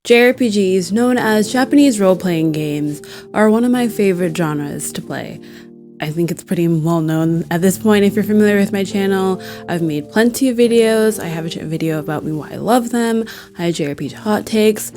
JRPGs, known as Japanese role-playing games, are one of my favorite genres to play. I think it's pretty well known at this point. If you're familiar with my channel, I've made plenty of videos. I have a video about me, why I love them. I have JRPG hot takes.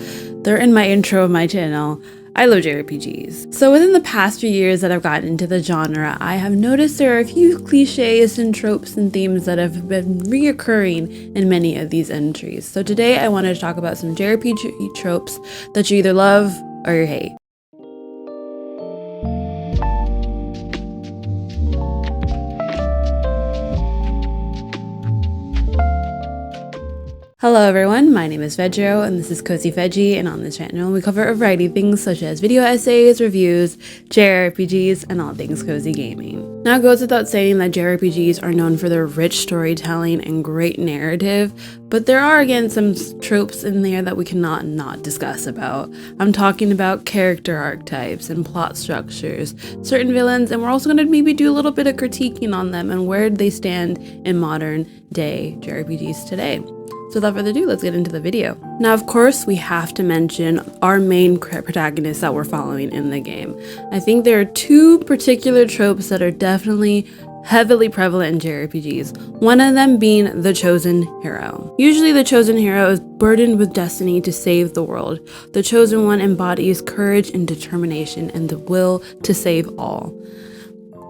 They're in my intro of my channel. I love JRPGs. So within the past few years that I've gotten into the genre, I have noticed there are a few cliches and tropes and themes that have been reoccurring in many of these entries. So today I wanted to talk about some JRPG tropes that you either love or you hate. Hello everyone, my name is Vegro and this is cozyfeji, and on this channel we cover a variety of things such as video essays, reviews, JRPGs, and all things cozy gaming. Now it goes without saying that JRPGs are known for their rich storytelling and great narrative, but there are again some tropes in there that we cannot not discuss about. I'm talking about character archetypes and plot structures, certain villains, and we're also going to maybe do a little bit of critiquing on them and where they stand in modern day JRPGs today. So without further ado, let's get into the video. Now, of course, we have to mention our main protagonists that we're following in the game. I think there are two particular tropes that are definitely heavily prevalent in JRPGs, one of them being the chosen hero. Usually the chosen hero is burdened with destiny to save the world. The chosen one embodies courage and determination and the will to save all.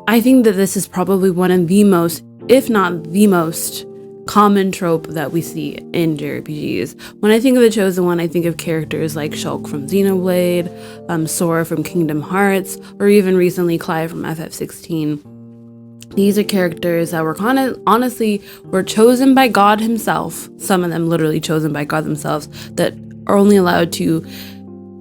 I think that this is probably one of the most, if not the most, common trope that we see in JRPGs. When I think of the chosen one, I think of characters like Shulk from Xenoblade, Sora from Kingdom Hearts, or even recently Clive from FF16. These are characters that were honestly chosen by God himself, some of them literally chosen by God themselves, that are only allowed to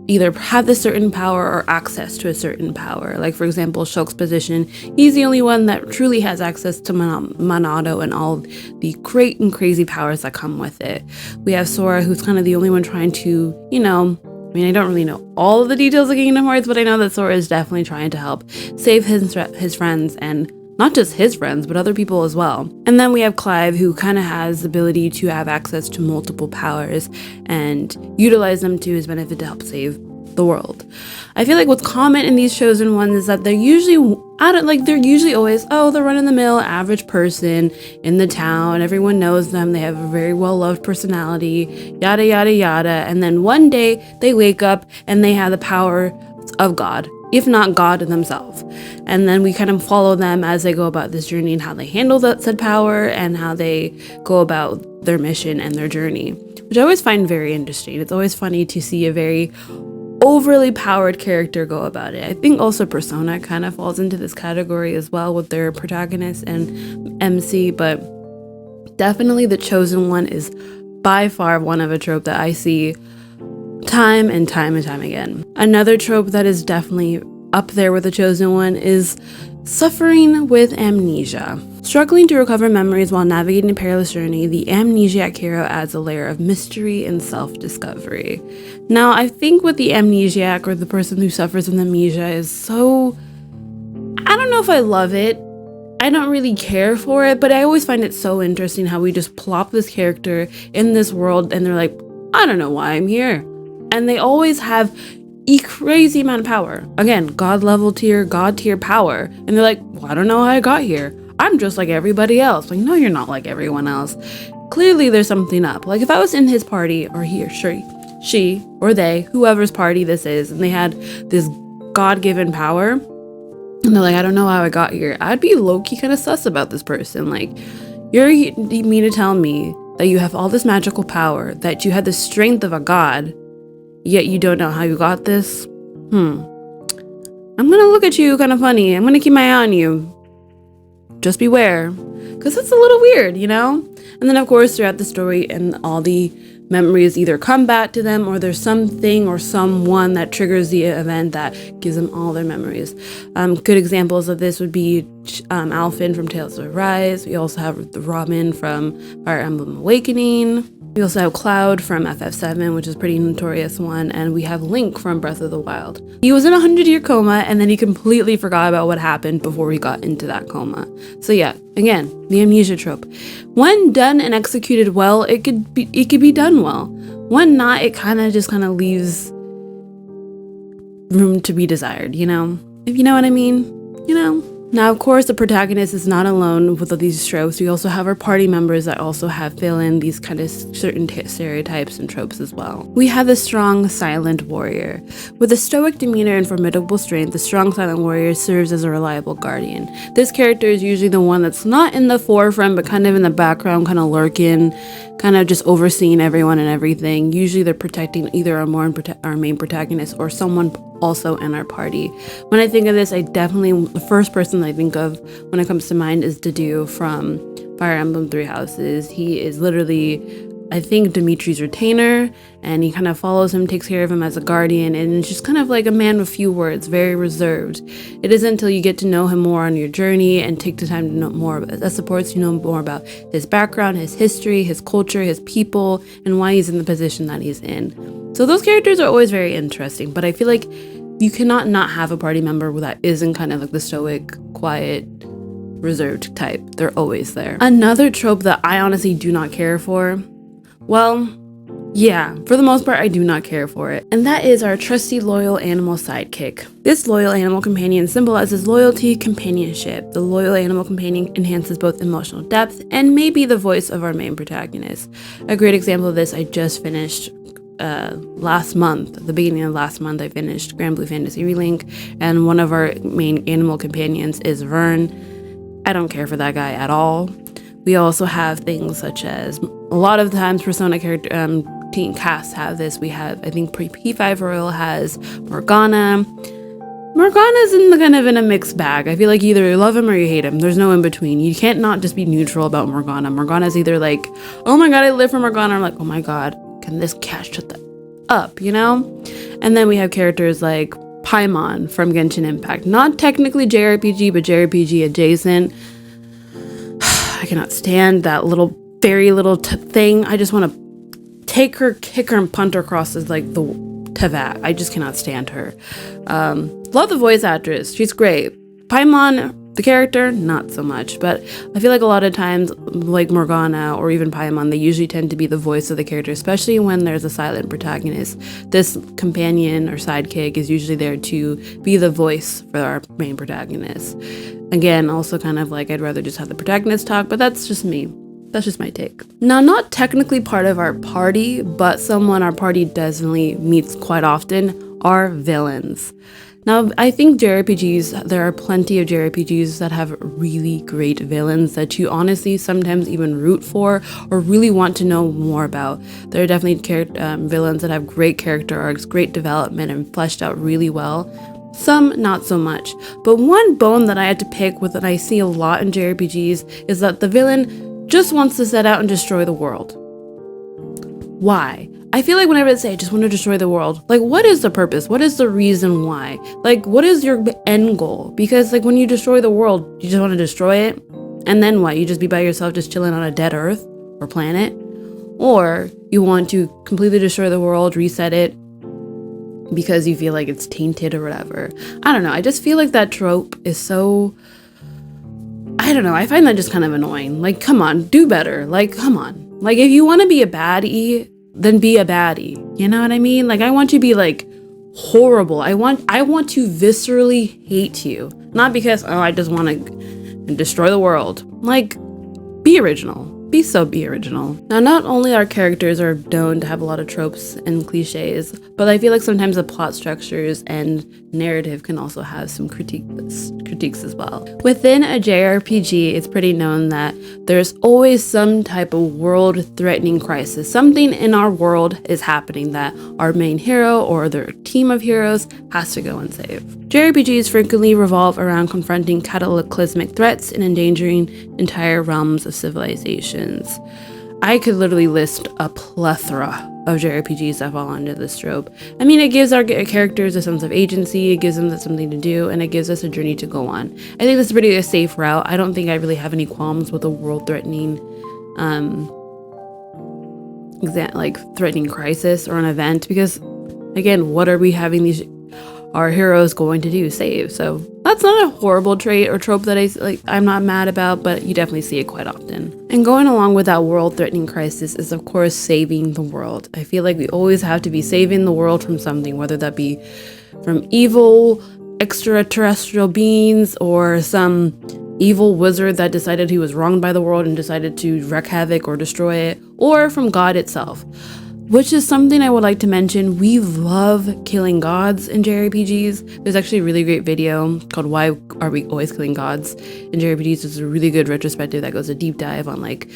either have this certain power or access to a certain power. Like for example, Shulk's position, he's the only one that truly has access to Monado and all the great and crazy powers that come with it. We have Sora, who's kind of the only one trying to, I mean, I don't really know all of the details of Kingdom Hearts, but I know that Sora is definitely trying to help save his friends, and not just his friends, but other people as well. And then we have Clive, who kind of has the ability to have access to multiple powers and utilize them to his benefit to help save the world. I feel like what's common in these chosen ones is that they're usually always, the run-of-the-mill average person in the town. Everyone knows them. They have a very well-loved personality, yada, yada, yada. And then one day they wake up and they have the power of God, if not God themselves. And then we kind of follow them as they go about this journey and how they handle that said power and how they go about their mission and their journey, which I always find very interesting. It's always funny to see a very overly powered character go about it. I think also Persona kind of falls into this category as well with their protagonist and MC, but definitely the chosen one is by far one of a trope that I see time and time again. Another trope that is definitely up there with the chosen one is suffering with amnesia. Struggling to recover memories while navigating a perilous journey, the amnesiac hero adds a layer of mystery and self-discovery. Now, I think with the amnesiac, or the person who suffers with amnesia, is so, I don't know if I love it. I don't really care for it, but I always find it so interesting how we just plop this character in this world and they're like, I don't know why I'm here. And they always have a crazy amount of power. Again, God tier power. And they're like, well, I don't know how I got here. I'm just like everybody else. Like, no, you're not like everyone else. Clearly there's something up. Like if I was in his party, or he or she or they, whoever's party this is, and they had this God-given power, and they're like, I don't know how I got here, I'd be low-key kind of sus about this person. Like, you mean to tell me that you have all this magical power, that you had the strength of a god, yet you don't know how you got this? I'm gonna look at you kind of funny. I'm gonna keep my eye on you. Just beware, because it's a little weird, And then of course throughout the story and all the memories either come back to them, or there's something or someone that triggers the event that gives them all their memories. Good examples of this would be Alphen from Tales of Arise. We also have the Robin from Fire Emblem Awakening. We also have Cloud from FF7, which is a pretty notorious one, and we have Link from Breath of the Wild. He was in a 100-year coma, and then he completely forgot about what happened before he got into that coma. So yeah, again, the amnesia trope. When done and executed well, it could be done well. When not, it kind of leaves room to be desired, you know? If you know what I mean, you know? Now, of course, the protagonist is not alone with these tropes. We also have our party members that also fill in these kind of certain stereotypes and tropes as well. We have the strong, silent warrior. With a stoic demeanor and formidable strength, the strong, silent warrior serves as a reliable guardian. This character is usually the one that's not in the forefront, but kind of in the background, kind of lurking, kind of just overseeing everyone and everything. Usually they're protecting either our main protagonist or someone also in our party. When I think of this, the first person that I think of when it comes to mind is Dedue from Fire Emblem Three Houses. He is literally, I think, Dimitri's retainer, and he kind of follows him, takes care of him as a guardian, and it's just kind of like a man with few words, very reserved. It isn't until you get to know him more on your journey and take the time to know more that supports you know more about his background, his history, his culture, his people, and why he's in the position that he's in. So those characters are always very interesting, but I feel like you cannot not have a party member that isn't kind of like the stoic, quiet, reserved type. They're always there. Another trope that I honestly do not care for, well, yeah, for the most part, I do not care for it. And that is our trusty, loyal animal sidekick. This loyal animal companion symbolizes loyalty, companionship. The loyal animal companion enhances both emotional depth and may be the voice of our main protagonist. A great example of this I just finished last month. At the beginning of last month, I finished Grand Blue Fantasy Relink, and one of our main animal companions is Vern. I don't care for that guy at all. We also have things such as, a lot of times Persona character team casts have this. We have, I think P5 Royal has Morgana. Morgana's in a mixed bag. I feel like either you love him or you hate him. There's no in between. You can't not just be neutral about Morgana. Morgana's either like, oh my god, I live for Morgana, or like, oh my god, can this cat shut that up, you know? And then we have characters like Paimon from Genshin Impact. Not technically JRPG, but JRPG adjacent. I cannot stand that little, very little thing. I just want to take her, kick her, and punt her across as like the Tevat. I just cannot stand her. Love the voice actress. She's great. Paimon, the character, not so much, but I feel like a lot of times, like Morgana or even Paimon, they usually tend to be the voice of the character, especially when there's a silent protagonist. This companion or sidekick is usually there to be the voice for our main protagonist. Again, also kind of like I'd rather just have the protagonist talk, but that's just me. That's just my take. Now, not technically part of our party, but someone our party definitely meets quite often are villains. Now, I think JRPGs, there are plenty of JRPGs that have really great villains that you honestly sometimes even root for or really want to know more about. There are definitely villains that have great character arcs, great development, and fleshed out really well. Some not so much. But one bone that I had to pick with that I see a lot in JRPGs is that the villain just wants to set out and destroy the world. Why? I feel like whenever they say, I just want to destroy the world, like, what is the purpose? What is the reason why? Like, what is your end goal? Because, like, when you destroy the world, you just want to destroy it? And then what? You just be by yourself just chilling on a dead earth or planet? Or you want to completely destroy the world, reset it, because you feel like it's tainted or whatever. I don't know. I just feel like that trope is so... I don't know. I find that just kind of annoying. Like, come on, do better. Like, come on. Like, if you want to be a baddie, then be a baddie. You know what I mean? Like, I want you to be like horrible. I want to viscerally hate you. Not because, oh, I just want to destroy the world. Like, be original. Be original. Now, not only our characters are known to have a lot of tropes and cliches, but I feel like sometimes the plot structures and narrative can also have some critiques as well. Within a JRPG, it's pretty known that there's always some type of world-threatening crisis. Something in our world is happening that our main hero or their team of heroes has to go and save. JRPGs frequently revolve around confronting cataclysmic threats and endangering entire realms of civilizations. I could literally list a plethora of JRPGs that fall under this trope. I mean, it gives our characters a sense of agency, it gives them something to do, and it gives us a journey to go on. I think this is pretty a safe route. I don't think I really have any qualms with a world-threatening like threatening crisis or an event, because again, what are we having our heroes going to do? Save. So that's not a horrible trait or trope that I'm not mad about, but you definitely see it quite often. And going along with that world-threatening crisis is of course saving the world. I feel like we always have to be saving the world from something, whether that be from evil extraterrestrial beings or some evil wizard that decided he was wronged by the world and decided to wreak havoc or destroy it, or from God itself. Which is something I would like to mention. We love killing gods in JRPGs. There's actually a really great video called Why Are We Always Killing Gods in JRPGs. It's a really good retrospective that goes a deep dive on like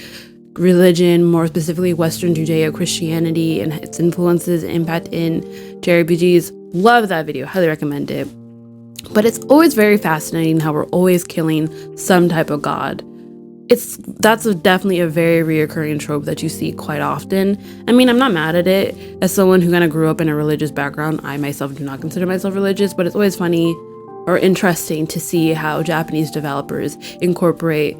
religion, more specifically Western Judeo-Christianity and its influences and impact in JRPGs. Love that video, highly recommend it. But it's always very fascinating how we're always killing some type of god. That's definitely a very reoccurring trope that you see quite often. I mean, I'm not mad at it. As someone who kind of grew up in a religious background, I myself do not consider myself religious, but it's always funny or interesting to see how Japanese developers incorporate,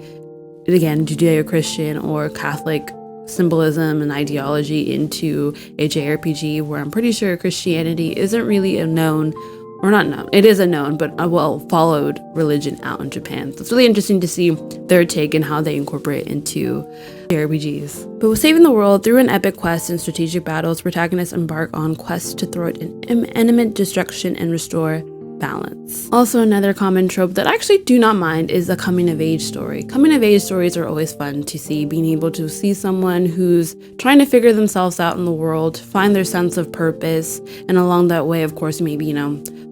again, Judeo-Christian or Catholic symbolism and ideology into a JRPG, where I'm pretty sure Christianity isn't really a known, or not known, it is a known, but a well-followed religion out in Japan. So it's really interesting to see their take and how they incorporate into JRPGs. But with saving the world, through an epic quest and strategic battles, protagonists embark on quests to thwart imminent destruction and restore balance. Also, another common trope that I actually do not mind is a coming-of-age story. Coming-of-age stories are always fun to see, being able to see someone who's trying to figure themselves out in the world, find their sense of purpose, and along that way, of course, maybe,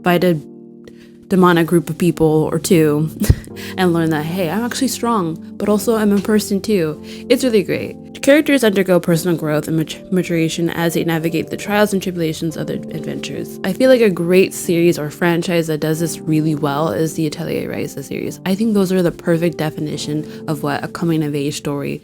fight a demonic group of people or two and learn that, hey, I'm actually strong, but also I'm a person too. It's really great. Characters undergo personal growth and maturation as they navigate the trials and tribulations of their adventures. I feel like a great series or franchise that does this really well is the Atelier Ryza series. I think those are the perfect definition of what a coming-of-age story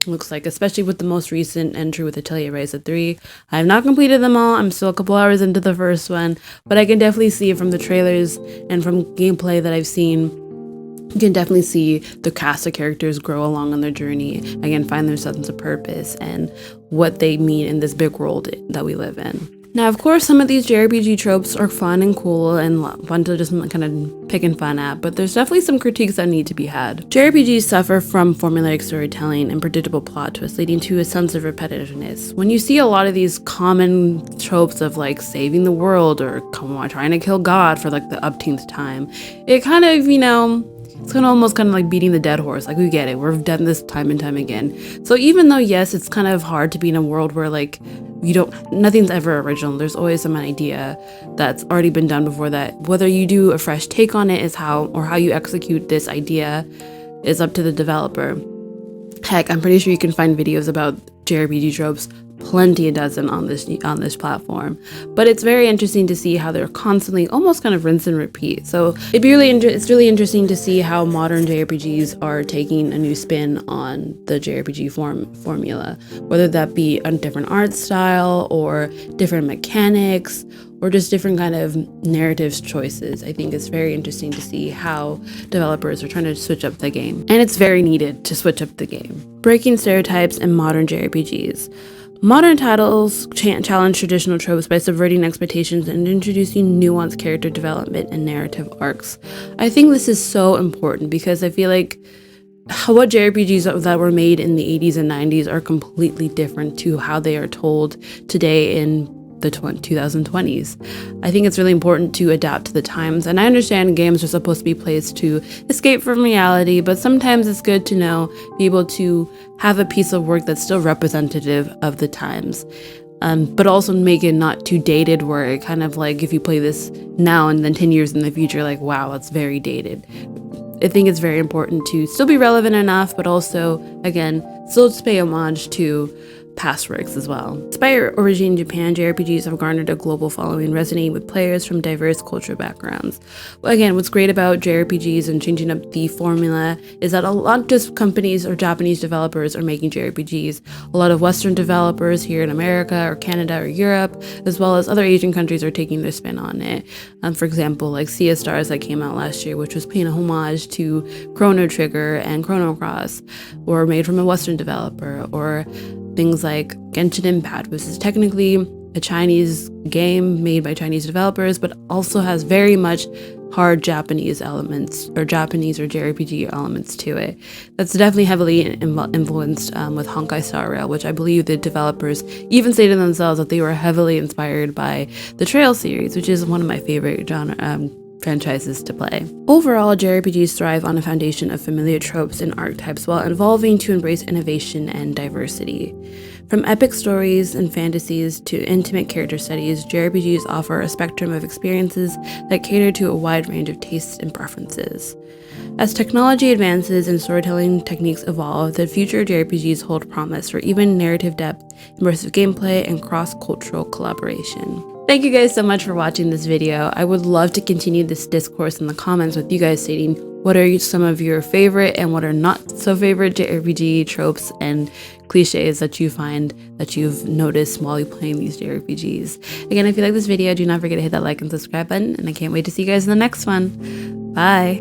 looks like, especially with the most recent entry with Atelier Ryza 3. I have not completed them all. I'm still a couple hours into the first one, but I can definitely see from the trailers and from gameplay that I've seen, you can definitely see the cast of characters grow along on their journey, again, find their sense of purpose and what they mean in this big world that we live in. Now, of course, some of these JRPG tropes are fun and cool and fun to just kind of pick and fun at, but there's definitely some critiques that need to be had. JRPGs suffer from formulaic storytelling and predictable plot twists, leading to a sense of repetitiveness. When you see a lot of these common tropes of like saving the world or trying to kill God for like the upteenth time, it kind of, it's almost like beating the dead horse. Like, we get it. We've done this time and time again. So even though, yes, it's kind of hard to be in a world where like nothing's ever original. There's always some idea that's already been done before that. Whether you do a fresh take on it is how you execute this idea is up to the developer. Heck, I'm pretty sure you can find videos about JRPG tropes, plenty a dozen on this platform. But it's very interesting to see how they're constantly almost kind of rinse and repeat. So it's really interesting to see how modern JRPGs are taking a new spin on the JRPG formula, whether that be a different art style or different mechanics or just different kind of narrative choices. I think it's very interesting to see how developers are trying to switch up the game. And it's very needed to switch up the game. Breaking stereotypes in modern JRPGs. Modern titles challenge traditional tropes by subverting expectations and introducing nuanced character development and narrative arcs. I think this is so important because I feel like what JRPGs that were made in the 80s and 90s are completely different to how they are told today in the 2020s. I think it's really important to adapt to the times, and I understand games are supposed to be placed to escape from reality, but sometimes it's good to be able to have a piece of work that's still representative of the times, but also make it not too dated where it kind of like, if you play this now and then 10 years in the future, like, wow, that's very dated. I think it's very important to still be relevant enough, but also, again, still pay homage to past works as well. Despite originating in Japan, JRPGs have garnered a global following, resonating with players from diverse cultural backgrounds. Again, what's great about JRPGs and changing up the formula is that a lot just companies or Japanese developers are making JRPGs. A lot of Western developers here in America or Canada or Europe, as well as other Asian countries, are taking their spin on it. For example, like Sea of Stars that came out last year, which was paying a homage to Chrono Trigger and Chrono Cross, or made from a Western developer, or things like Genshin Impact, which is technically a Chinese game made by Chinese developers, but also has very much hard Japanese elements, or Japanese or JRPG elements to it. That's definitely heavily influenced with Honkai Star Rail, which I believe the developers even stated themselves that they were heavily inspired by the Trail series, which is one of my favorite franchises to play. Overall, JRPGs thrive on a foundation of familiar tropes and archetypes while evolving to embrace innovation and diversity. From epic stories and fantasies to intimate character studies, JRPGs offer a spectrum of experiences that cater to a wide range of tastes and preferences. As technology advances and storytelling techniques evolve, the future JRPGs hold promise for even narrative depth, immersive gameplay, and cross-cultural collaboration. Thank you guys so much for watching this video. I would love to continue this discourse in the comments with you guys stating what are some of your favorite and what are not so favorite JRPG tropes and cliches that you find that you've noticed while you're playing these JRPGs. Again, if you like this video, do not forget to hit that like and subscribe button, and I can't wait to see you guys in the next one. Bye!